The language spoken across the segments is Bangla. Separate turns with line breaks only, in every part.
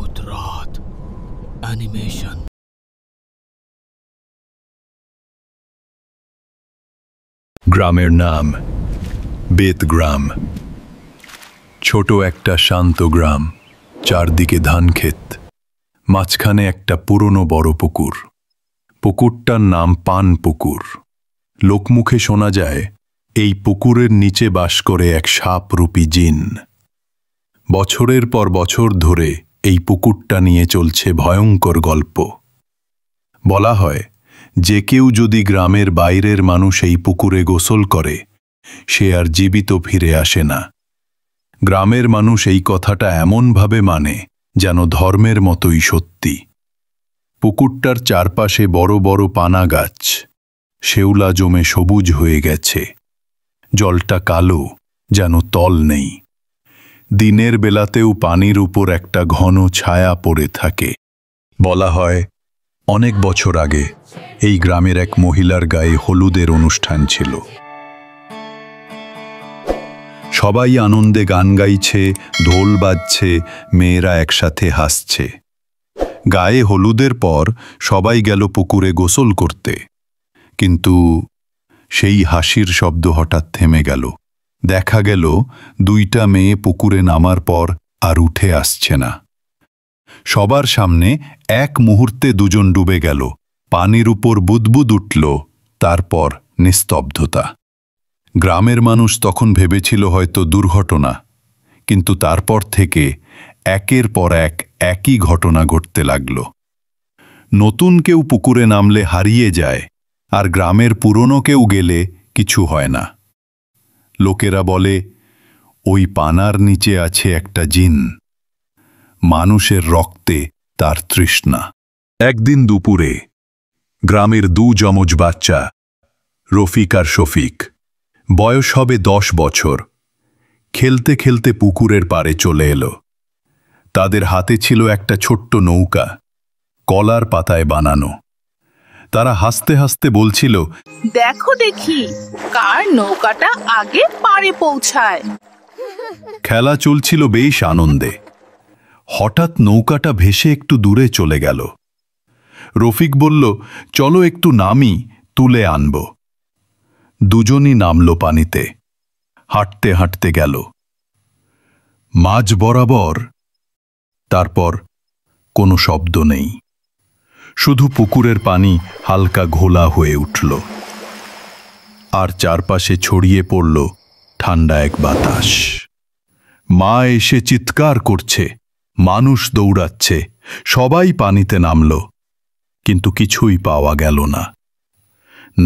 ভূত রাত অ্যানিমেশন।
গ্রামের নাম বেতগ্রাম। ছোট একটা শান্ত গ্রাম, চারদিকে ধান ক্ষেত, মাঝখানে একটা পুরনো বড় পুকুর। পুকুরটার নাম পান পুকুর। লোকমুখে শোনা যায় এই পুকুরের নিচে বাস করে এক সাপরূপী জিন। বছরের পর বছর ধরে এই পুকুরটা নিয়ে চলছে ভয়ঙ্কর গল্প। বলা হয় যে কেউ যদি গ্রামের বাইরের মানুষ এই পুকুরে গোসল করে সে আর জীবিত ফিরে আসে না। গ্রামের মানুষ এই কথাটা এমনভাবে মানে যেন ধর্মের মতোই সত্যি। পুকুরটার চারপাশে বড় বড় পানা গাছ, শেওলা জমে সবুজ হয়ে গেছে। জলটা কালো, যেন তল নেই। দিনের বেলাতেও পানির উপর একটা ঘন ছায়া পড়ে থাকে। বলা হয় অনেক বছর আগে এই গ্রামের এক মহিলার গায়ে হলুদের অনুষ্ঠান ছিল। সবাই আনন্দে গান গাইছে, ঢোল বাজছে, মেয়েরা একসাথে হাসছে। গায়ে হলুদের পর সবাই গেল পুকুরে গোসল করতে, কিন্তু সেই হাসির শব্দ হঠাৎ থেমে গেল। দেখা গেল দুইটা মেয়ে পুকুরে নামার পর আর উঠে আসছে না। সবার সামনে এক মুহূর্তে দুজন ডুবে গেল। পানির উপর বুদবুদ উঠল, তারপর নিস্তব্ধতা। গ্রামের মানুষ তখন ভেবেছিল হয়তো দুর্ঘটনা, কিন্তু তারপর থেকে একের পর এক একই ঘটনা ঘটতে লাগল। নতুন কেউ পুকুরে নামলে হারিয়ে যায়, আর গ্রামের পুরনো কেউ গেলে কিছু হয় না। লোকেরা বলে ওই পানার নিচে আছে একটা জিন, মানুষের রক্তে তার তৃষ্ণা। একদিন দুপুরে গ্রামের দু যমজ বাচ্চা, রফিক আর শফিক, বয়স হবে 10 বছর, খেলতে খেলতে পুকুরের পাড়ে চলে এলো। তাদের হাতে ছিল একটা ছোট্ট নৌকা, কলার পাতায় বানানো। তারা হাসতে হাসতে বলছিল,
দেখো দেখি কার নৌকাটা আগে পাড়ে পৌঁছায়।
খেলা চলছিল বেশ আনন্দে। হঠাৎ নৌকাটা ভেসে একটু দূরে চলে গেল। রফিক বলল, চলো একটু নামি, তুলে আনব। দুজনই নামল পানিতে। হাঁটতে হাঁটতে গেল মাঝ বরাবর। তারপর কোনো শব্দ নেই, শুধু পুকুরের পানি হালকা ঘোলা হয়ে উঠল, আর চারপাশে ছড়িয়ে পড়ল ঠান্ডা এক বাতাস। মা এসে চিৎকার করছে, মানুষ দৌড়াচ্ছে, সবাই পানিতে নামল, কিন্তু কিছুই পাওয়া গেল না।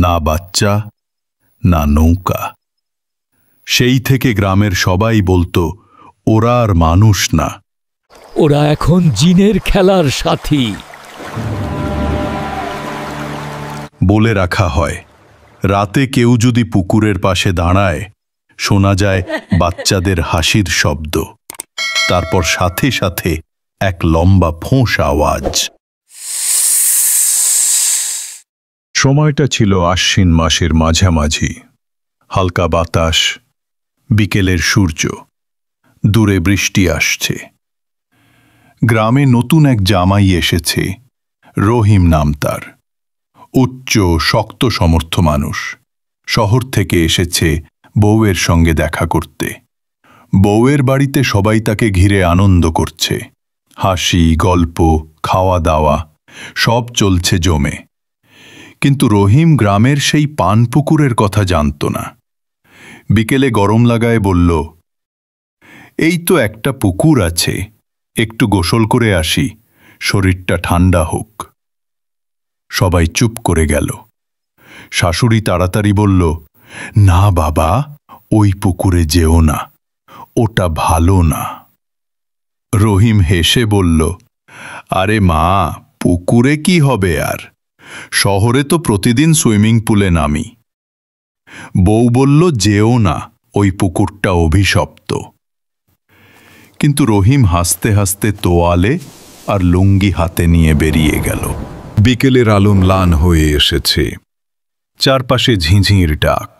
না বাচ্চা, না নৌকা। সেই থেকে গ্রামের সবাই বলতো ওরা আর মানুষ না,
ওরা এখন জিনের খেলার সাথী।
বলে রাখা হয় রাতে কেউ যদি পুকুরের পাশে দাঁড়ায় শোনা যায় বাচ্চাদের হাসির শব্দ, তারপর সাথে সাথে এক লম্বা ফোঁস আওয়াজ। সময়টা ছিল আশ্বিন মাসের মাঝামাঝি। হালকা বাতাস, বিকেলের সূর্য, দূরে বৃষ্টি আসছে। গ্রামে নতুন এক জামাই এসেছে, রহিম নাম তার। উচ্চ শক্ত সমর্থ মানুষ। শহর থেকে এসেছে বউয়ের সঙ্গে দেখা করতে। বউয়ের বাড়িতে সবাই তাকে ঘিরে আনন্দ করছে। হাসি, গল্প, খাওয়া দাওয়া সব চলছে জমে। কিন্তু রহিম গ্রামের সেই পানপুকুরের কথা জানত না। বিকেলে গরম লাগায় বলল, এই তো একটা পুকুর আছে, একটু গোসল করে আসি, শরীরটা ঠান্ডা হোক। সবাই চুপ করে গেল। শাশুড়ি তাড়াতাড়ি বলল, না বাবা, ওই পুকুরে যেও না, ওটা ভালো না। রহিম হেসে বলল, আরে মা, পুকুরে কি হবে আর, শহরে তো প্রতিদিন সুইমিং পুলে নামি। বউ বলল, যেও না, ওই পুকুরটা অভিশপ্ত। কিন্তু রহিম হাসতে হাসতে তোয়ালে আর লুঙ্গি হাতে নিয়ে বেরিয়ে গেল। বিকেলের আলো ম্লান হয়ে এসেছে। চারপাশে ঝিঁঝির ডাক,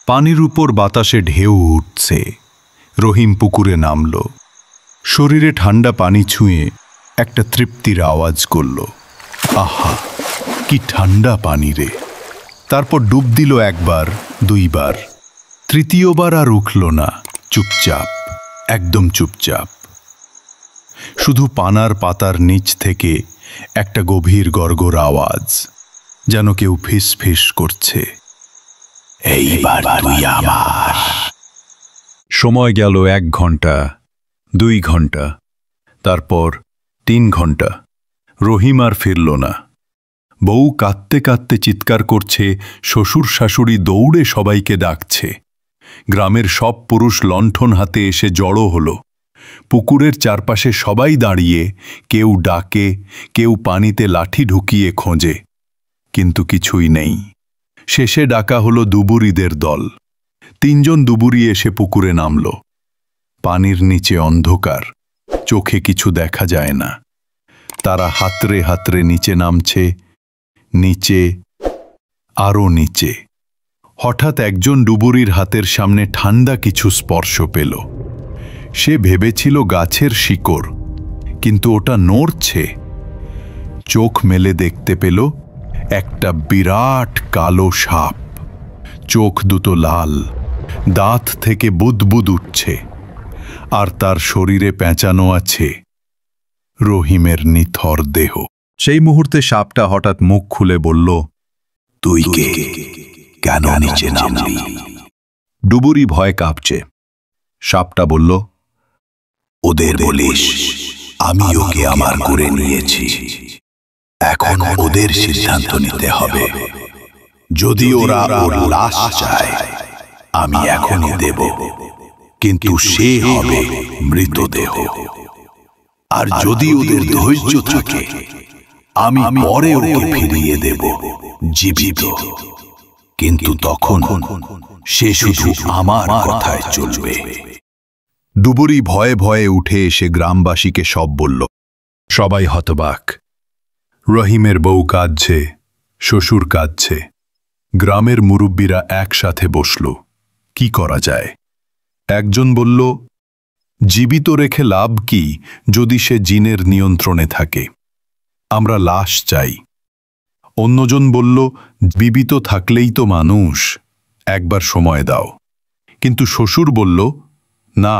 পানির উপর বাতাসে ঢেউ উঠছে। রহিম পুকুরে নামল। শরীরে ঠান্ডা পানি ছুঁয়ে একটা তৃপ্তির আওয়াজ করল, আহা কি ঠান্ডা পানি রে। তারপর ডুব দিল একবার, দুইবার, তৃতীয়বার আর উঠল না, চুপচাপ, একদম চুপচাপ। শুধু পানার পাতার নিচ থেকে একটা গভীর গর্গর আওয়াজ, যেন কেউ ফিস ফিস করছে, এইবার তুই আমার। সময় গেল 1 ঘন্টা, 2 ঘন্টা, তারপর 3 ঘন্টা। রহিম আর ফিরল না। বউ কাঁদতে কাঁদতে চিৎকার করছে, শ্বশুর শাশুড়ি দৌড়ে সবাইকে ডাকছে। গ্রামের সব পুরুষ লণ্ঠন হাতে এসে জড়ো হলো। পুকুরের চারপাশে সবাই দাঁড়িয়ে, কেউ ডাকে, কেউ পানিতে লাঠি ঢুকিয়ে খোঁজে, কিন্তু কিছুই নেই। শেষে ডাকা হলো ডুবুরিদের দল। 3 জন ডুবুরি এসে পুকুরে নামল। পানির নিচে অন্ধকার, চোখে কিছু দেখা যায় না। তারা হাতড়ে হাতড়ে নিচে নামছে, নিচে, আরও নিচে। হঠাৎ একজন ডুবুরির হাতের সামনে ঠান্ডা কিছু স্পর্শ পেল। সে ভেবেছিল গাছের শিকড়, কিন্তু ওটা নড়ছে। চোখ মেলে দেখতে পেল একটা বিরাট কালো সাপ। চোখ দুটো লাল, দাঁত থেকে বুদবুদ উঠছে, আর তার শরীরে পেঁচানো আছে রহিমের নিথর দেহ। সেই মুহূর্তে সাপটা হঠাৎ মুখ খুলে বলল, তুই কে? কেন নিচে নামলি? ডুবুরি ভয় কাঁপছে। সাপটা বলল, ওদের বলিস আমি ওকে আমার করে নিয়েছি, এখন ওদের সিদ্ধান্ত নিতে হবে। যদি ওরা ওর লাশ চায় আমি এখনই দেব, কিন্তু সে হবে মৃতদেহ। আর যদি ওদের ধৈর্য থাকে আমি পরে ওকে ফিরিয়ে দেব জীবিত, কিন্তু তখন সে শুধু আমার কথায় চলবে। ডুবুরি ভয়ে ভয়ে উঠে এসে গ্রামবাসীকে সব বলল। সবাই হতবাক। রহিমের বউ কাঁদছে, শ্বশুর কাঁদছে। গ্রামের মুরব্বীরা একসাথে বসল, কি করা যায়? একজন বলল, জীবিত রেখে লাভ কি যদি সে জিনের নিয়ন্ত্রণে থাকে? আমরা লাশ চাই। অন্যজন বলল, জীবিত থাকলেই তো মানুষ, একবার সময় দাও। কিন্তু শ্বশুর বলল, না,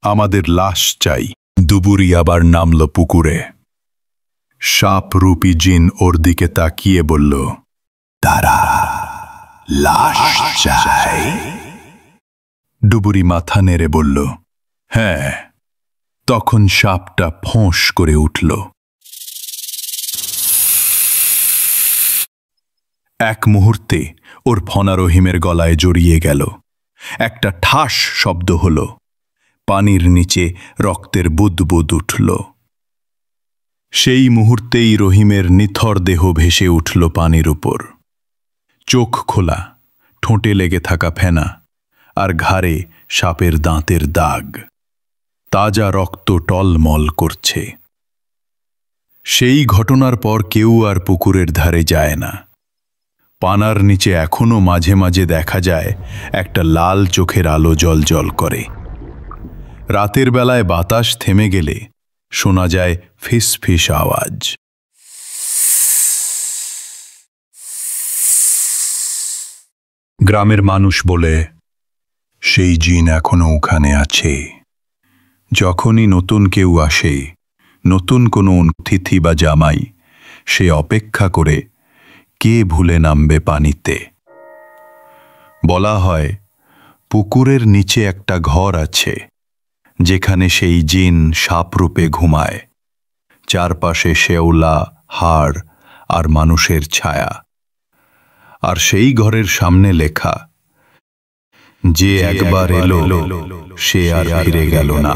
আমাদের লাশ চাই। ডুবুরি আবার নামল পুকুরে। সাপরূপী জিন ওর দিকে তাকিয়ে বলল, তারা লাশ চায়? ডুবুরি মাথা নেড়ে বলল, হ্যাঁ। তখন সাপটা ফোঁস করে উঠল। এক মুহূর্তে ওর ফনা রহিমের গলায় জড়িয়ে গেল। একটা ঠাস শব্দ হল, পানির নিচে রক্তের বুদবুদ উঠল। সেই মুহূর্তেই রহিমের নিথর দেহ ভেসে উঠল পানির উপর। চোখ খোলা, ঠোঁটে লেগে থাকা ফেনা, আর ঘাড়ে সাপের দাঁতের দাগ। তাজা রক্ত টলমল করছে। সেই ঘটনার পর কেউ আর পুকুরের ধারে যায় না। পানার নিচে এখনো মাঝে মাঝে দেখা যায় একটা লাল চোখের আলো জ্বলজ্বল করে। রাতের বেলায় বাতাস থেমে গেলে শোনা যায় ফিস ফিস আওয়াজ। গ্রামের মানুষ বলে, সেই জিন এখনো ওখানে আছে। যখনই নতুন কেউ আসে, নতুন কোনো অতিথি বা জামাই, সে অপেক্ষা করে কে ভুলে নামবে পানিতে। বলা হয় পুকুরের নিচে একটা ঘর আছে, যেখানে সেই জিন সাপরূপে ঘুমায়। চারপাশে শেওলা, হাড় আর মানুষের ছায়া। আর সেই ঘরের সামনে লেখা, যে একবার এলো সে আর ফিরে গেল না।